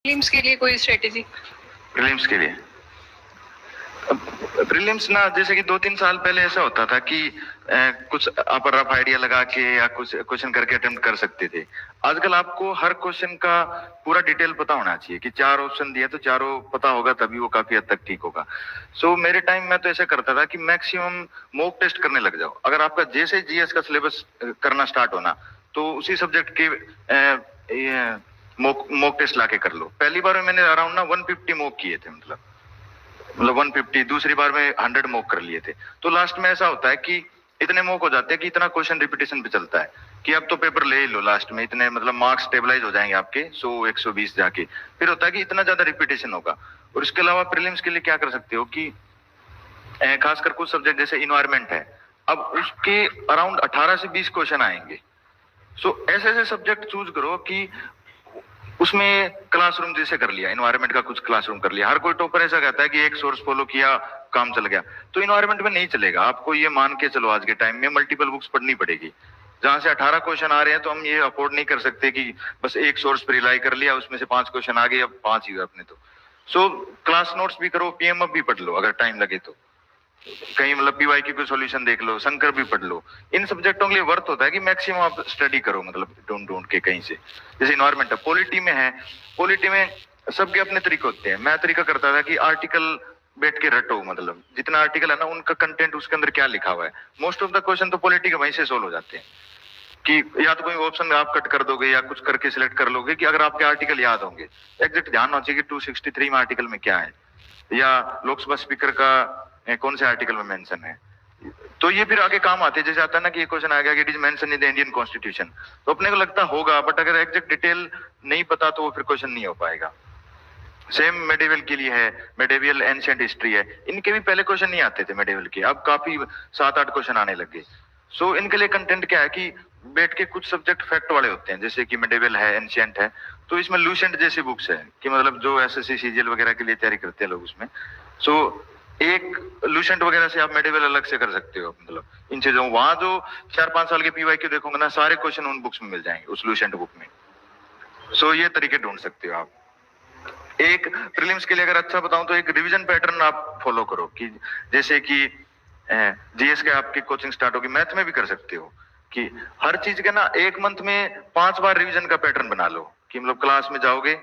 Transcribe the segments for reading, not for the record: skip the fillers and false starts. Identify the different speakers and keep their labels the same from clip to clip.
Speaker 1: Prelims के लिए कोई स्ट्रेटेजी?
Speaker 2: प्रीलिम्स के लिए प्रीलिम्स ना, जैसे कि 2-3 साल पहले ऐसा होता था कि कुछ आप रफ आइडिया लगा के या कुछ क्वेश्चन करके अटेम्प्ट कर सकते थे। आजकल आपको हर क्वेश्चन का पूरा डिटेल पता होना चाहिए कि 4 ऑप्शन दिए तो चारों पता होगा, तभी वो काफी हद तक ठीक होगा। सो मेरे टाइम में तो ऐसा करता था कि मैक्सिमम मॉक टेस्ट करने लग जाओ। अगर आपका जैसे जीएस का सिलेबस करना स्टार्ट होना तो उसी सब्जेक्ट के मॉक टेस्ट लाके कर लो। पहली बार में मैंने अराउंड ना 150 मॉक किए थे, मतलब 150। दूसरी बार में 100 मॉक कर लिए थे। तो लास्ट में ऐसा होता है कि इतने मॉक हो जाते हैं कि इतना क्वेश्चन रिपीटेशन पे चलता है कि अब तो पेपर ले ही लो लास्ट में, इतने मतलब मार्क्स स्टेबलाइज हो जाएंगे आपके 100-120 जाके। फिर होता है कि इतना ज्यादा रिपीटेशन होगा। और इसके अलावा प्रीलिम्स के लिए क्या कर सकते हो कि खासकर कुछ सब्जेक्ट जैसे इन्वायरमेंट है, अब उसके अराउंड 18 से 20 क्वेश्चन आएंगे। सो ऐसे ऐसे सब्जेक्ट चूज करो कि उसमें क्लासरूम जैसे कर लिया, इन्वायरमेंट का कुछ क्लासरूम कर लिया। हर कोई टॉपर ऐसा कहता है कि एक सोर्स फॉलो किया काम चल गया, तो इन्वायरमेंट में नहीं चलेगा। आपको ये मान के चलो आज के टाइम में मल्टीपल बुक्स पढ़नी पड़ेगी। जहां से 18 क्वेश्चन आ रहे हैं तो हम ये अफोर्ड नहीं कर सकते कि बस एक सोर्स पर रिलाई कर लिया, उसमें से 5 क्वेश्चन आ गए, अब 5 ही हुए अपने। तो सो क्लास नोट्स भी करो, पीएमएफ भी पढ़ लो अगर टाइम लगे तो, कहीं मतलब पीवाईक्यू को सॉल्यूशन देख लो, शंकर भी पढ़ लो। इन सब्जेक्टों के लिए वर्थ होता है कि मैक्सिमम आप स्टडी करो, मतलब ढूंढ के कहीं से। जैसे इन्वायरमेंट है, पॉलिटी में है, पॉलिटी में सबके अपने तरीके होते हैं। मैं तरीका करता था कि आर्टिकल बैठ के रटो, मतलब जितना आर्टिकल है ना उनका कंटेंट उसके अंदर क्या लिखा हुआ है। मोस्ट ऑफ द क्वेश्चन तो पॉलिटी के वहीं से सोल्व हो जाते हैं कि या तो कोई ऑप्शन आप कट कर दोगे या कुछ करके सिलेक्ट कर लोगे कि अगर आपके आर्टिकल याद होंगे। एग्जैक्ट ध्यान होना चाहिए कि 263 में आर्टिकल में क्या है, या लोकसभा स्पीकर का कौन से आर्टिकल में मेंशन है। तो ये फिर आगे काम आते हैं। जैसे आता है ना कि ये क्वेश्चन आ गया कि it is mention in the Indian constitution, तो अपने को लगता होगा, बट अगर एग्जैक्ट डिटेल नहीं पता तो वो फिर क्वेश्चन नहीं हो पाएगा। सेम मेडिवल के लिए है, मेडिवल एंशिएंट हिस्ट्री है, इनके भी पहले क्वेश्चन नहीं आते थे मेडिवल के, अब काफी 7-8 क्वेश्चन आने लग गए। सो इनके लिए कंटेंट क्या है कि बैठ के कुछ सब्जेक्ट फैक्ट वाले होते हैं, जैसे कि मेडिवल है, एंशिएंट है, तो इसमें लूसेंट जैसी बुक्स है कि मतलब जो एसएससी सीजीएल वगैरह के लिए तैयारी करते हैं लोग उसमें। सो एक लूसेंट वगैरह से आप मेडिवल अलग से कर सकते हो, मतलब इन चीजों। वहां जो 4-5 साल के पीवाईक्यू देखोगे ना, सारे क्वेश्चन उन बुक्स में मिल जाएंगे, उस लूसेंट बुक में। सो ये तरीके ढूंढ सकते हो आप। एक प्रीलिम्स के लिए अगर अच्छा बताऊं तो एक रिवीजन पैटर्न आप फॉलो करो कि जैसे कि जीएस के आपकी कोचिंग स्टार्ट होगी, मैथ में भी कर सकते हो कि हर चीज के ना 1 मंथ में 5 बार रिवीजन का पैटर्न बना लो कि मतलब क्लास में जाओगे,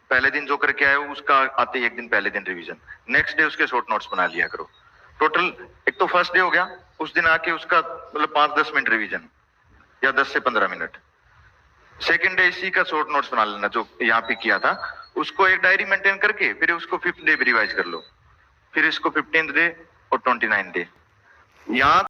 Speaker 2: पहले दिन जो करके आए हो उसका आते ही 1 दिन पहले दिन रिवीजन, नेक्स्ट डे उसके शॉर्ट नोट्स बना लिया करो। टोटल एक तो फर्स्ट डे हो गया, उस दिन आके उसका मतलब 5-10 मिनट रिवीजन या 10 से 15 मिनट। सेकेंड डे इसी का शॉर्ट नोट्स बना लेना जो यहाँ पे किया था, उसको एक डायरी मेंटेन करके फिर उसको 5th डे भी रिवाइज कर लो, फिर इसको 15th डे और 29th डे। यहाँ